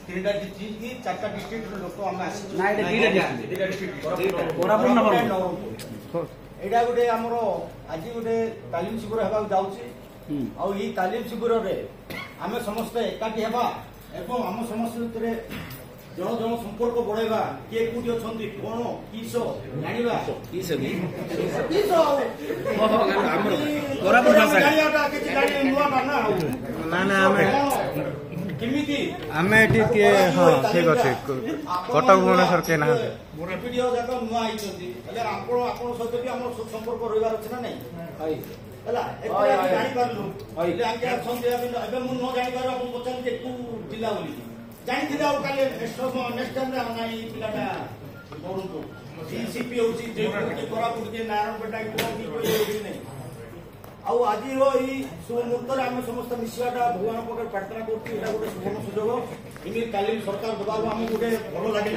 तीनटा डिस्ट्रिक्ट की चारटा डिस्ट्रिक्ट लोक आम एटा गोटे आमर आज गोटे तालीम शिविर होगा जाऊँगी तालीम शिविर आम समस्ते एकाठी हेबा एवं आम समस्त भितर जन जन संपर्क बढ़ाइबा किए कोठी अछंती कोन किस जानिबा किस कोरापुट भाषा जानियाटा किछि जानि नुवा ना ना केमिति आमे एठी हां ठीक अछि कटक भुवनेश्वर के ना वीडियो जाक नुवा आइछंती એટલે आपण आपण सहित भी हमर संपर्क रहिबार अछि ना नै हाय हला एते जानि पारलु એટલે आके अछंती एबे मु न जानि पार आपण पछन जे को जिल्ला बोली जानि दिला काले नेक्स्ट टाइम रे ना ई पिलाटा बरुको सीसीपी होची जे कोरापुट के नारायणपेटा को कोई नै आउ आज सुमुहूर्त आम समस्त मिसाटा भगवान पाखे प्रार्थना करूँ गोटे सुवर्ण सुजोग इमित तालीम सरकार दबा गोटे भल लगे।